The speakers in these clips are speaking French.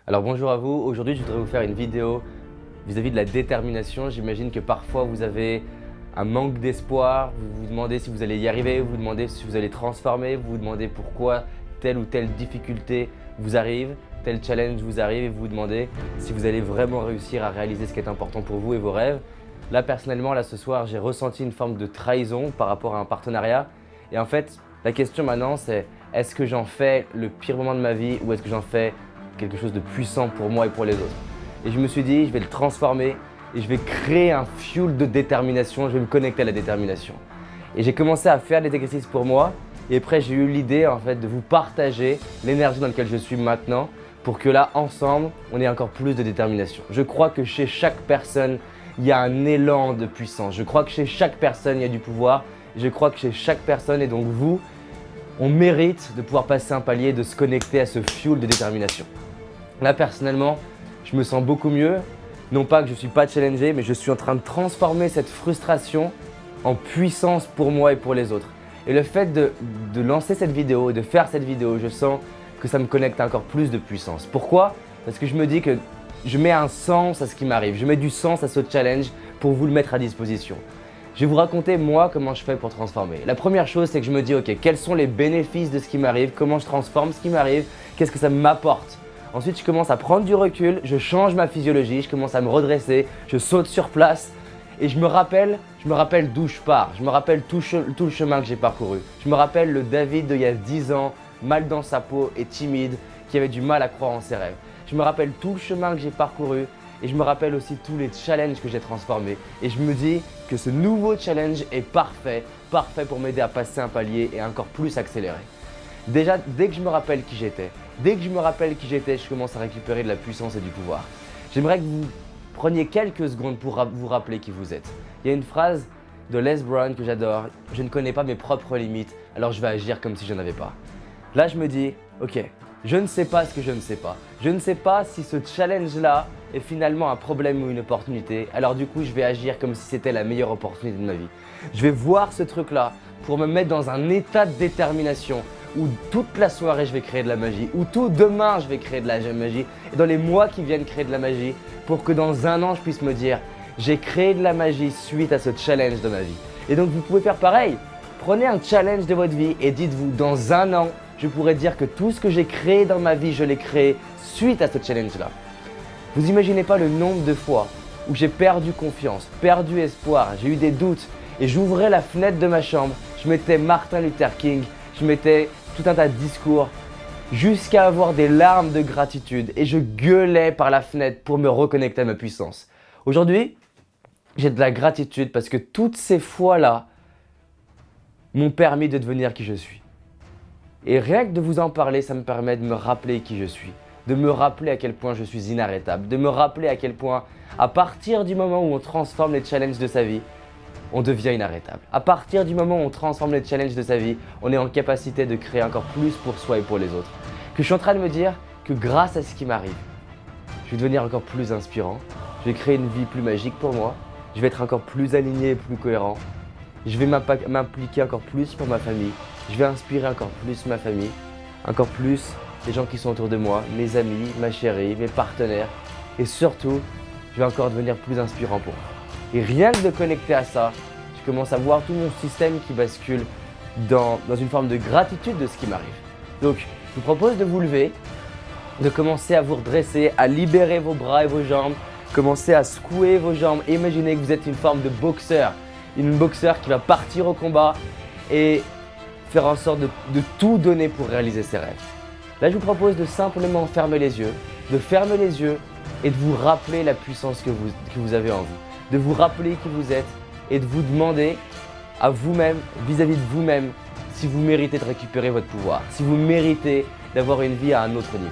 Alors bonjour à vous, aujourd'hui je voudrais vous faire une vidéo vis-à-vis de la détermination. J'imagine que parfois vous avez un manque d'espoir, vous vous demandez si vous allez y arriver, vous vous demandez si vous allez transformer, vous vous demandez pourquoi telle ou telle difficulté vous arrive, tel challenge vous arrive et vous vous demandez si vous allez vraiment réussir à réaliser ce qui est important pour vous et vos rêves. Là personnellement, ce soir, j'ai ressenti une forme de trahison par rapport à un partenariat et en fait, la question maintenant c'est est-ce que j'en fais le pire moment de ma vie ou est-ce que j'en fais quelque chose de puissant pour moi et pour les autres. Et je me suis dit, je vais le transformer et je vais créer un fuel de détermination, je vais me connecter à la détermination. Et j'ai commencé à faire des exercices pour moi et après j'ai eu l'idée en fait de vous partager l'énergie dans laquelle je suis maintenant pour que là, ensemble, on ait encore plus de détermination. Je crois que chez chaque personne, il y a un élan de puissance. Je crois que chez chaque personne, il y a du pouvoir. Je crois que chez chaque personne et donc vous, on mérite de pouvoir passer un palier, de se connecter à ce fuel de détermination. Là, personnellement, je me sens beaucoup mieux. Non pas que je ne suis pas challengé, mais je suis en train de transformer cette frustration en puissance pour moi et pour les autres. Et le fait de lancer cette vidéo, de faire cette vidéo, je sens que ça me connecte à encore plus de puissance. Pourquoi? Parce que je me dis que je mets un sens à ce qui m'arrive. Je mets du sens à ce challenge pour vous le mettre à disposition. Je vais vous raconter moi comment je fais pour transformer. La première chose, c'est que je me dis ok, quels sont les bénéfices de ce qui m'arrive? Comment je transforme ce qui m'arrive? Qu'est-ce que ça m'apporte? Ensuite, je commence à prendre du recul, je change ma physiologie, je commence à me redresser, je saute sur place et je me rappelle d'où je pars. Je me rappelle tout le chemin que j'ai parcouru. Je me rappelle le David d'il y a 10 ans, mal dans sa peau et timide, qui avait du mal à croire en ses rêves. Je me rappelle tout le chemin que j'ai parcouru et je me rappelle aussi tous les challenges que j'ai transformés. Et je me dis que ce nouveau challenge est parfait pour m'aider à passer un palier et encore plus accélérer. Déjà, dès que je me rappelle qui j'étais, je commence à récupérer de la puissance et du pouvoir. J'aimerais que vous preniez quelques secondes pour vous rappeler qui vous êtes. Il y a une phrase de Les Brown que j'adore. Je ne connais pas mes propres limites, alors je vais agir comme si je n'en avais pas. Là, je me dis, ok, je ne sais pas ce que je ne sais pas. Je ne sais pas si ce challenge-là est finalement un problème ou une opportunité. Alors du coup, je vais agir comme si c'était la meilleure opportunité de ma vie. Je vais voir ce truc-là pour me mettre dans un état de détermination où toute la soirée je vais créer de la magie, où tout demain je vais créer de la magie et dans les mois qui viennent créer de la magie pour que dans un an je puisse me dire j'ai créé de la magie suite à ce challenge de ma vie. Et donc vous pouvez faire pareil. Prenez un challenge de votre vie et dites-vous dans un an je pourrais dire que tout ce que j'ai créé dans ma vie je l'ai créé suite à ce challenge-là. Vous imaginez pas le nombre de fois où j'ai perdu confiance, perdu espoir, j'ai eu des doutes et j'ouvrais la fenêtre de ma chambre, je mettais Martin Luther King, je mettais tout un tas de discours jusqu'à avoir des larmes de gratitude et je gueulais par la fenêtre pour me reconnecter à ma puissance. Aujourd'hui, j'ai de la gratitude parce que toutes ces fois-là m'ont permis de devenir qui je suis. Et rien que de vous en parler, ça me permet de me rappeler qui je suis, de me rappeler à quel point je suis inarrêtable, de me rappeler à quel point, à partir du moment où on transforme les challenges de sa vie, on devient inarrêtable. À partir du moment où on transforme les challenges de sa vie, on est en capacité de créer encore plus pour soi et pour les autres. Que je suis en train de me dire que grâce à ce qui m'arrive, je vais devenir encore plus inspirant, je vais créer une vie plus magique pour moi, je vais être encore plus aligné et plus cohérent, je vais m'impliquer encore plus pour ma famille, je vais inspirer encore plus ma famille, encore plus les gens qui sont autour de moi, mes amis, ma chérie, mes partenaires et surtout, je vais encore devenir plus inspirant pour eux. Et rien que de connecter à ça, je commence à voir tout mon système qui bascule dans une forme de gratitude de ce qui m'arrive. Donc, je vous propose de vous lever, de commencer à vous redresser, à libérer vos bras et vos jambes, commencer à secouer vos jambes. Imaginez que vous êtes une forme de boxeur, une boxeur qui va partir au combat et faire en sorte de tout donner pour réaliser ses rêves. Là, je vous propose de simplement fermer les yeux, et de vous rappeler la puissance que vous avez en vous. De vous rappeler qui vous êtes et de vous demander à vous-même, vis-à-vis de vous-même, si vous méritez de récupérer votre pouvoir, si vous méritez d'avoir une vie à un autre niveau.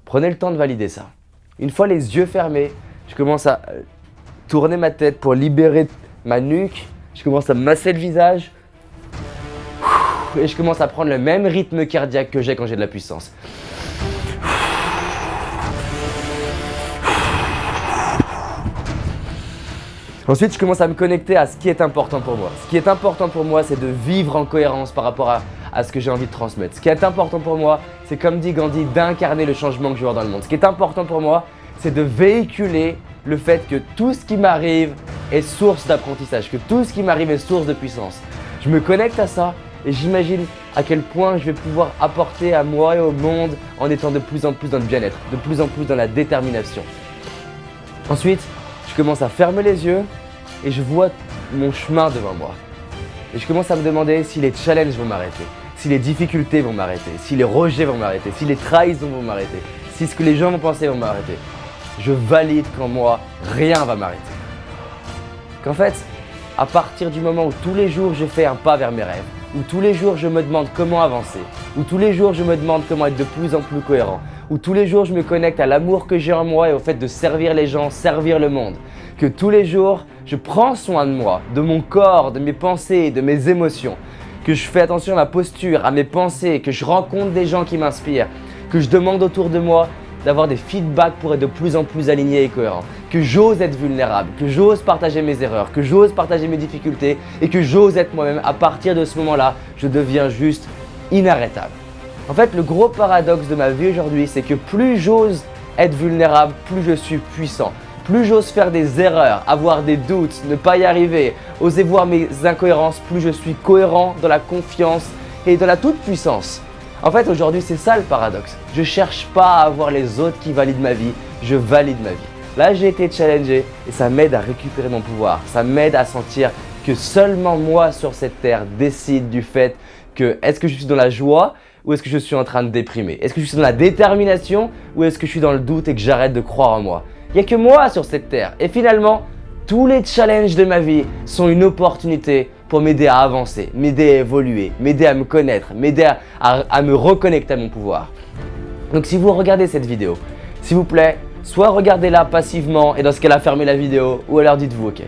Prenez le temps de valider ça. Une fois les yeux fermés, je commence à tourner ma tête pour libérer ma nuque, je commence à masser le visage et je commence à prendre le même rythme cardiaque que j'ai quand j'ai de la puissance. Ensuite, je commence à me connecter à ce qui est important pour moi. Ce qui est important pour moi, c'est de vivre en cohérence par rapport à ce que j'ai envie de transmettre. Ce qui est important pour moi, c'est comme dit Gandhi, d'incarner le changement que je veux voir dans le monde. Ce qui est important pour moi, c'est de véhiculer le fait que tout ce qui m'arrive est source d'apprentissage, que tout ce qui m'arrive est source de puissance. Je me connecte à ça et j'imagine à quel point je vais pouvoir apporter à moi et au monde en étant de plus en plus dans le bien-être, de plus en plus dans la détermination. Ensuite, je commence à fermer les yeux et je vois mon chemin devant moi. Et je commence à me demander si les challenges vont m'arrêter, si les difficultés vont m'arrêter, si les rejets vont m'arrêter, si les trahisons vont m'arrêter, si ce que les gens vont penser vont m'arrêter. Je valide qu'en moi, rien va m'arrêter. Qu'en fait, à partir du moment où tous les jours je fais un pas vers mes rêves, où tous les jours je me demande comment avancer, où tous les jours je me demande comment être de plus en plus cohérent, où tous les jours je me connecte à l'amour que j'ai en moi et au fait de servir les gens, servir le monde, que tous les jours je prends soin de moi, de mon corps, de mes pensées, de mes émotions, que je fais attention à ma posture, à mes pensées, que je rencontre des gens qui m'inspirent, que je demande autour de moi d'avoir des feedbacks pour être de plus en plus aligné et cohérent, que j'ose être vulnérable, que j'ose partager mes erreurs, que j'ose partager mes difficultés et que j'ose être moi-même. À partir de ce moment-là, je deviens juste inarrêtable. En fait, le gros paradoxe de ma vie aujourd'hui, c'est que plus j'ose être vulnérable, plus je suis puissant. Plus j'ose faire des erreurs, avoir des doutes, ne pas y arriver, oser voir mes incohérences, plus je suis cohérent dans la confiance et dans la toute-puissance. En fait, aujourd'hui, c'est ça le paradoxe. Je ne cherche pas à avoir les autres qui valident ma vie, je valide ma vie. Là, j'ai été challengé et ça m'aide à récupérer mon pouvoir. Ça m'aide à sentir que seulement moi sur cette terre décide du fait que est-ce que je suis dans la joie ou est-ce que je suis en train de déprimer? Est-ce que je suis dans la détermination ou est-ce que je suis dans le doute et que j'arrête de croire en moi? Il n'y a que moi sur cette terre. Et finalement, tous les challenges de ma vie sont une opportunité pour m'aider à avancer, m'aider à évoluer, m'aider à me connaître, m'aider à me reconnecter à mon pouvoir. Donc si vous regardez cette vidéo, s'il vous plaît, soit regardez-la passivement et dans ce cas-là, fermez la vidéo ou alors dites-vous ok.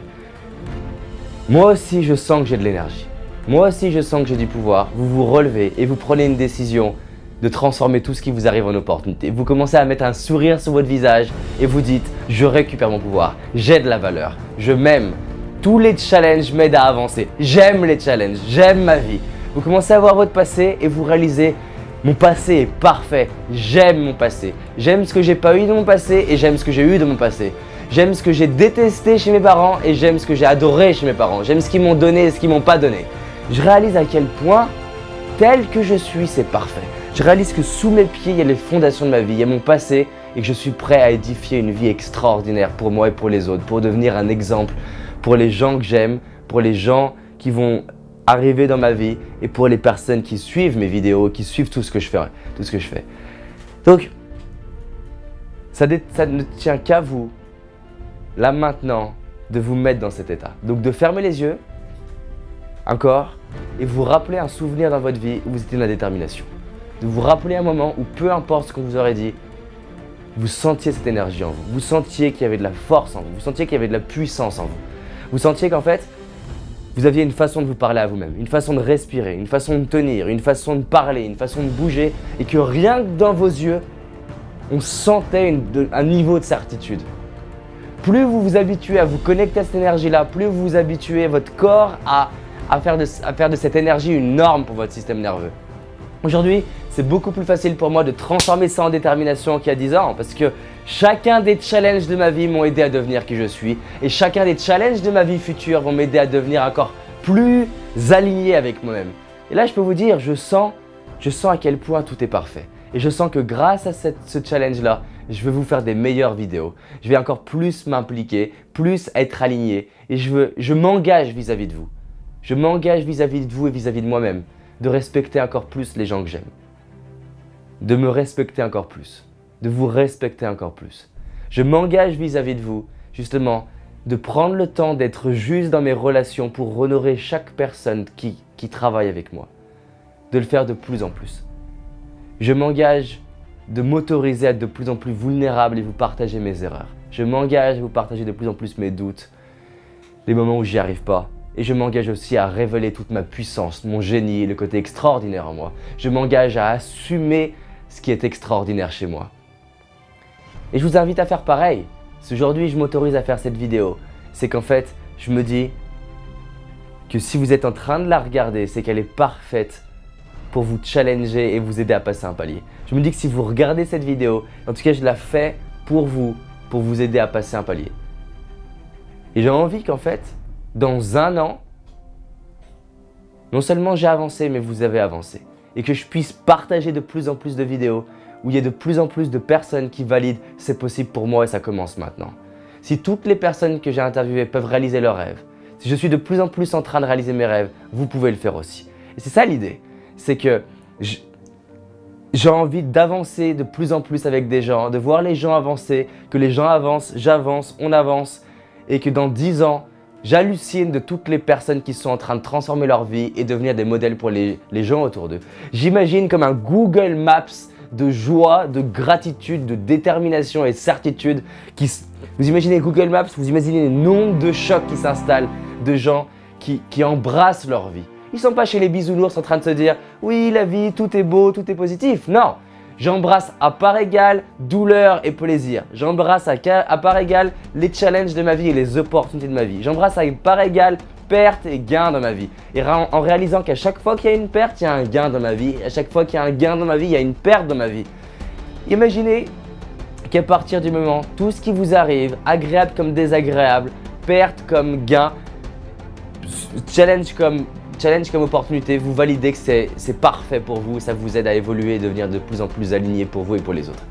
Moi aussi, je sens que j'ai de l'énergie. Moi aussi, je sens que j'ai du pouvoir. Vous vous relevez et vous prenez une décision de transformer tout ce qui vous arrive en opportunité. Vous commencez à mettre un sourire sur votre visage et vous dites « Je récupère mon pouvoir, j'ai de la valeur, je m'aime, tous les challenges m'aident à avancer, j'aime les challenges, j'aime ma vie. » Vous commencez à voir votre passé et vous réalisez « Mon passé est parfait, j'aime mon passé, j'aime ce que j'ai pas eu de mon passé et j'aime ce que j'ai eu de mon passé. J'aime ce que j'ai détesté chez mes parents et j'aime ce que j'ai adoré chez mes parents. J'aime ce qu'ils m'ont donné et ce qu'ils m'ont pas donné. » Je réalise à quel point, tel que je suis, c'est parfait. Je réalise que sous mes pieds, il y a les fondations de ma vie, il y a mon passé et que je suis prêt à édifier une vie extraordinaire pour moi et pour les autres, pour devenir un exemple pour les gens que j'aime, pour les gens qui vont arriver dans ma vie et pour les personnes qui suivent mes vidéos, qui suivent tout ce que je fais. Donc, ça ne tient qu'à vous, là maintenant, de vous mettre dans cet état. Donc de fermer les yeux, encore, et vous rappeler un souvenir dans votre vie où vous étiez dans la détermination. De vous rappeler un moment où peu importe ce qu'on vous aurait dit, vous sentiez cette énergie en vous. Vous sentiez qu'il y avait de la force en vous. Vous sentiez qu'il y avait de la puissance en vous. Vous sentiez qu'en fait, vous aviez une façon de vous parler à vous-même, une façon de respirer, une façon de tenir, une façon de parler, une façon de bouger et que rien que dans vos yeux, on sentait un niveau de certitude. Plus vous vous habituez à vous connecter à cette énergie-là, plus vous vous habituez votre corps à faire de cette énergie une norme pour votre système nerveux. Aujourd'hui, c'est beaucoup plus facile pour moi de transformer ça en détermination qu'il y a 10 ans parce que chacun des challenges de ma vie m'ont aidé à devenir qui je suis et chacun des challenges de ma vie future vont m'aider à devenir encore plus aligné avec moi-même. Et là, je peux vous dire, je sens à quel point tout est parfait. Et je sens que grâce à ce challenge-là, je vais vous faire des meilleures vidéos. Je vais encore plus m'impliquer, plus être aligné et je m'engage vis-à-vis de vous. Je m'engage vis-à-vis de vous et vis-à-vis de moi-même de respecter encore plus les gens que j'aime. De me respecter encore plus. De vous respecter encore plus. Je m'engage vis-à-vis de vous, justement, de prendre le temps d'être juste dans mes relations pour honorer chaque personne qui travaille avec moi. De le faire de plus en plus. Je m'engage de m'autoriser à être de plus en plus vulnérable et vous partager mes erreurs. Je m'engage à vous partager de plus en plus mes doutes, les moments où j'y arrive pas. Et je m'engage aussi à révéler toute ma puissance, mon génie et le côté extraordinaire en moi. Je m'engage à assumer ce qui est extraordinaire chez moi. Et je vous invite à faire pareil. Si aujourd'hui je m'autorise à faire cette vidéo, c'est qu'en fait, je me dis que si vous êtes en train de la regarder, c'est qu'elle est parfaite pour vous challenger et vous aider à passer un palier. Je me dis que si vous regardez cette vidéo, en tout cas je la fais pour vous aider à passer un palier. Et j'ai envie qu'en fait, dans 1 an, non seulement j'ai avancé, mais vous avez avancé. Et que je puisse partager de plus en plus de vidéos où il y a de plus en plus de personnes qui valident « c'est possible pour moi et ça commence maintenant ». Si toutes les personnes que j'ai interviewées peuvent réaliser leurs rêves, si je suis de plus en plus en train de réaliser mes rêves, vous pouvez le faire aussi. Et c'est ça l'idée, c'est que j'ai envie d'avancer de plus en plus avec des gens, de voir les gens avancer, que les gens avancent, j'avance, on avance et que dans 10 ans, j'hallucine de toutes les personnes qui sont en train de transformer leur vie et devenir des modèles pour les gens autour d'eux. J'imagine comme un Google Maps de joie, de gratitude, de détermination et certitude. Vous imaginez Google Maps, vous imaginez le nombre de chocs qui s'installent, de gens qui embrassent leur vie. Ils ne sont pas chez les bisounours en train de se dire « oui, la vie, tout est beau, tout est positif ». Non, j'embrasse à part égale douleur et plaisir. J'embrasse à part égale les challenges de ma vie et les opportunités de ma vie. J'embrasse à part égale perte et gain dans ma vie. Et en réalisant qu'à chaque fois qu'il y a une perte, il y a un gain dans ma vie. À chaque fois qu'il y a un gain dans ma vie, il y a une perte dans ma vie. Imaginez qu'à partir du moment, tout ce qui vous arrive, agréable comme désagréable, perte comme gain, challenge comme opportunité, vous validez que c'est parfait pour vous, ça vous aide à évoluer et devenir de plus en plus aligné pour vous et pour les autres.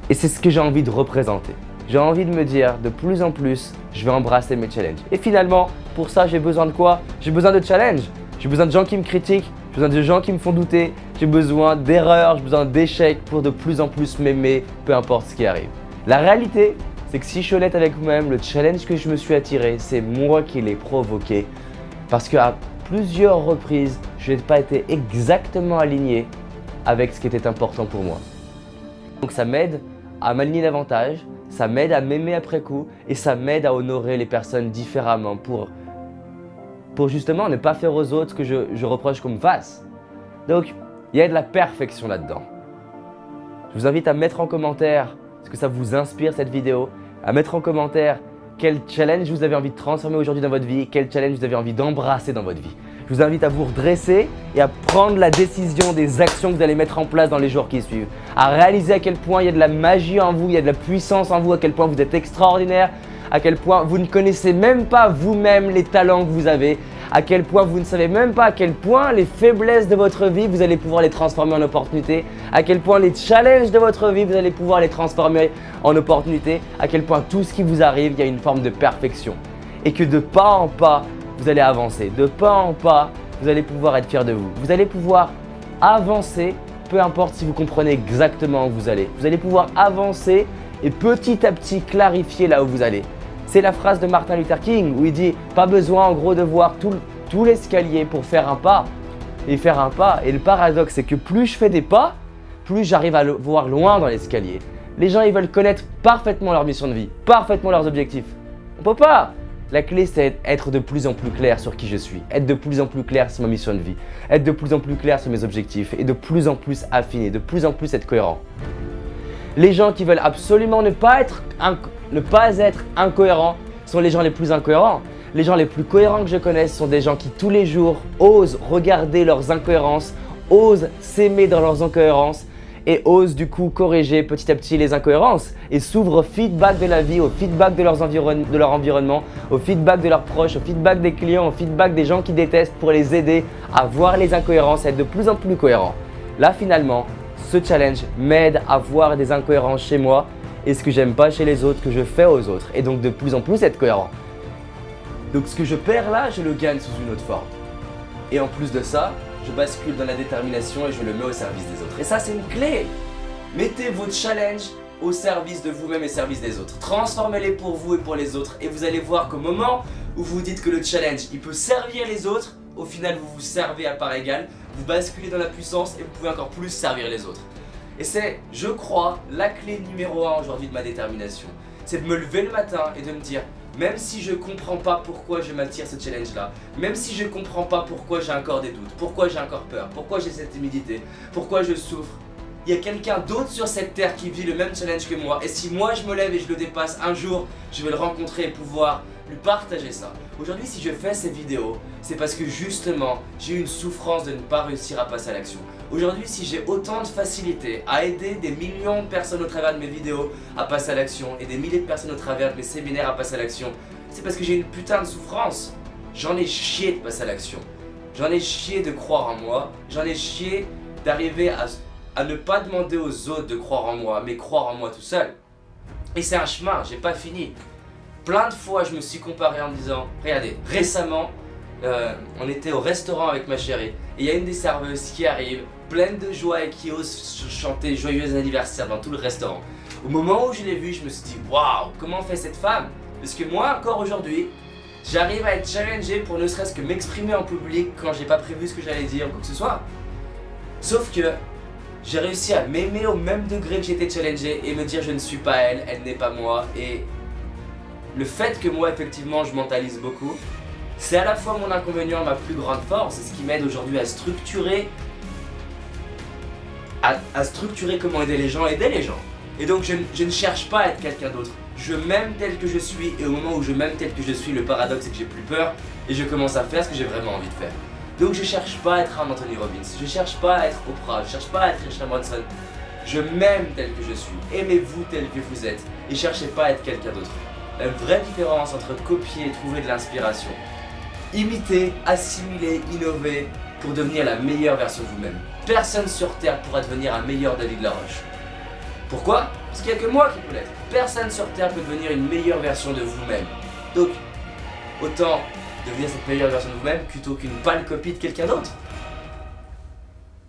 Et c'est ce que j'ai envie de représenter. J'ai envie de me dire de plus en plus, je vais embrasser mes challenges. Et finalement, pour ça, j'ai besoin de quoi? J'ai besoin de challenges. J'ai besoin de gens qui me critiquent, j'ai besoin de gens qui me font douter, j'ai besoin d'erreurs, j'ai besoin d'échecs pour de plus en plus m'aimer, peu importe ce qui arrive. La réalité, c'est que si je suis honnête avec vous-même, le challenge que je me suis attiré, c'est moi qui l'ai provoqué. Parce qu'à plusieurs reprises, je n'ai pas été exactement aligné avec ce qui était important pour moi. Donc ça m'aide à m'aligner davantage, ça m'aide à m'aimer après coup et ça m'aide à honorer les personnes différemment pour justement ne pas faire aux autres ce que je reproche qu'on me fasse. Donc, il y a de la perfection là-dedans. Je vous invite à mettre en commentaire ce que ça vous inspire cette vidéo, à mettre en commentaire quel challenge vous avez envie de transformer aujourd'hui dans votre vie, quel challenge vous avez envie d'embrasser dans votre vie. Je vous invite à vous redresser et à prendre la décision des actions que vous allez mettre en place dans les jours qui suivent. À réaliser à quel point il y a de la magie en vous, il y a de la puissance en vous, à quel point vous êtes extraordinaire, à quel point vous ne connaissez même pas vous-même les talents que vous avez, à quel point vous ne savez même pas à quel point les faiblesses de votre vie, vous allez pouvoir les transformer en opportunités, à quel point les challenges de votre vie, vous allez pouvoir les transformer en opportunités, à quel point tout ce qui vous arrive, il y a une forme de perfection. Et que de pas en pas, vous allez avancer. De pas en pas, vous allez pouvoir être fier de vous. Vous allez pouvoir avancer, peu importe si vous comprenez exactement où vous allez. Vous allez pouvoir avancer et petit à petit clarifier là où vous allez. C'est la phrase de Martin Luther King où il dit « pas besoin en gros de voir tout l'escalier pour faire un pas et faire un pas ». Et le paradoxe, c'est que plus je fais des pas, plus j'arrive à le voir loin dans l'escalier. Les gens, ils veulent connaître parfaitement leur mission de vie, parfaitement leurs objectifs. On peut pas. La clé, c'est être de plus en plus clair sur qui je suis, être de plus en plus clair sur ma mission de vie, être de plus en plus clair sur mes objectifs et de plus en plus affiné, de plus en plus être cohérent. Les gens qui veulent absolument ne pas être incohérents sont les gens les plus incohérents. Les gens les plus cohérents que je connaisse sont des gens qui tous les jours osent regarder leurs incohérences, osent s'aimer dans leurs incohérences et osent du coup corriger petit à petit les incohérences et s'ouvrent au feedback de la vie, au feedback de leur environnement, au feedback de leurs proches, au feedback des clients, au feedback des gens qui détestent pour les aider à voir les incohérences et être de plus en plus cohérents. Là finalement, ce challenge m'aide à voir des incohérences chez moi et ce que j'aime pas chez les autres, que je fais aux autres et donc de plus en plus être cohérent. Donc ce que je perds là, je le gagne sous une autre forme. Et en plus de ça, je bascule dans la détermination et je le mets au service des autres. Et ça, c'est une clé. Mettez vos challenges au service de vous-même et au service des autres. Transformez-les pour vous et pour les autres. Et vous allez voir qu'au moment où vous dites que le challenge, il peut servir les autres, au final, vous vous servez à part égale, vous basculez dans la puissance et vous pouvez encore plus servir les autres. Et c'est, je crois, la clé numéro 1 aujourd'hui de ma détermination. C'est de me lever le matin et de me dire, même si je comprends pas pourquoi je m'attire ce challenge-là, même si je comprends pas pourquoi j'ai encore des doutes, pourquoi j'ai encore peur, pourquoi j'ai cette timidité, pourquoi je souffre, il y a quelqu'un d'autre sur cette terre qui vit le même challenge que moi. Et si moi je me lève et je le dépasse, un jour, je vais le rencontrer et pouvoir lui partager ça. Aujourd'hui, si je fais ces vidéos, c'est parce que justement, j'ai eu une souffrance de ne pas réussir à passer à l'action. Aujourd'hui, si j'ai autant de facilité à aider des millions de personnes au travers de mes vidéos à passer à l'action et des milliers de personnes au travers de mes séminaires à passer à l'action, c'est parce que j'ai une putain de souffrance. J'en ai chié de passer à l'action. J'en ai chié de croire en moi. J'en ai chié d'arriver à ne pas demander aux autres de croire en moi, mais croire en moi tout seul. Et c'est un chemin, j'ai pas fini. Plein de fois, je me suis comparé en me disant, regardez, récemment, on était au restaurant avec ma chérie, et il y a une des serveuses qui arrive, pleine de joie et qui ose chanter joyeux anniversaire dans tout le restaurant. Au moment où je l'ai vue, je me suis dit, waouh, comment fait cette femme? Parce que moi, encore aujourd'hui, j'arrive à être challengé pour ne serait-ce que m'exprimer en public quand j'ai pas prévu ce que j'allais dire ou quoi que ce soit. Sauf que j'ai réussi à m'aimer au même degré que j'étais challengé et me dire je ne suis pas elle, elle n'est pas moi. Et le fait que moi effectivement je mentalise beaucoup, c'est à la fois mon inconvénient, ma plus grande force, c'est ce qui m'aide aujourd'hui à structurer comment aider les gens, Et donc je ne cherche pas à être quelqu'un d'autre. Je m'aime tel que je suis et au moment où je m'aime tel que je suis, le paradoxe c'est que j'ai plus peur et je commence à faire ce que j'ai vraiment envie de faire. Donc je cherche pas à être un Anthony Robbins, je cherche pas à être Oprah, je cherche pas à être Richard Branson. Je m'aime tel que je suis, aimez-vous tel que vous êtes et cherchez pas à être quelqu'un d'autre. La vraie différence entre copier et trouver de l'inspiration, imiter, assimiler, innover pour devenir la meilleure version de vous-même. Personne sur Terre pourra devenir un meilleur David Laroche. Pourquoi? Parce qu'il n'y a que moi qui peux l'être. Personne sur Terre peut devenir une meilleure version de vous-même. Donc, autant devenir cette meilleure version de vous-même plutôt qu'une pâle copie de quelqu'un d'autre.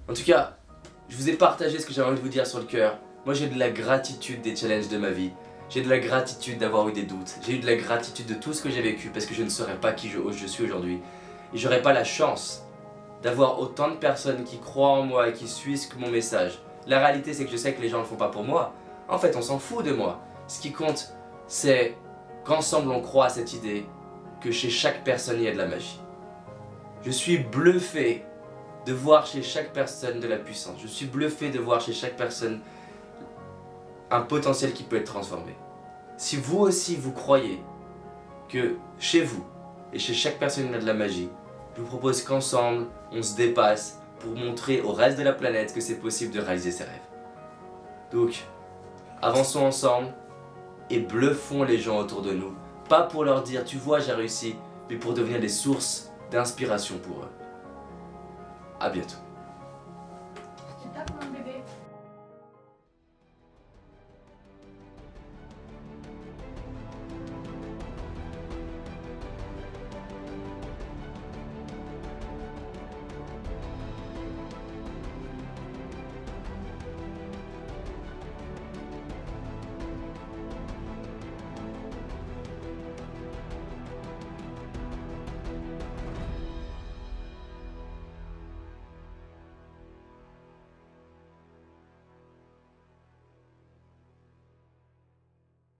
En tout cas, je vous ai partagé ce que j'avais envie de vous dire sur le cœur. Moi j'ai de la gratitude des challenges de ma vie. J'ai de la gratitude d'avoir eu des doutes. J'ai eu de la gratitude de tout ce que j'ai vécu parce que je ne serais pas qui je suis aujourd'hui. Et j'aurais pas la chance d'avoir autant de personnes qui croient en moi et qui suivent mon message. La réalité c'est que je sais que les gens ne le font pas pour moi. En fait on s'en fout de moi. Ce qui compte c'est qu'ensemble on croit à cette idée que chez chaque personne il y a de la magie. Je suis bluffé de voir chez chaque personne de la puissance. Je suis bluffé de voir chez chaque personne un potentiel qui peut être transformé. Si vous aussi vous croyez que chez vous et chez chaque personne il y a de la magie, je vous propose qu'ensemble on se dépasse pour montrer au reste de la planète que c'est possible de réaliser ses rêves. Donc, avançons ensemble et bluffons les gens autour de nous. Pas pour leur dire tu vois j'ai réussi, mais pour devenir des sources d'inspiration pour eux. À bientôt.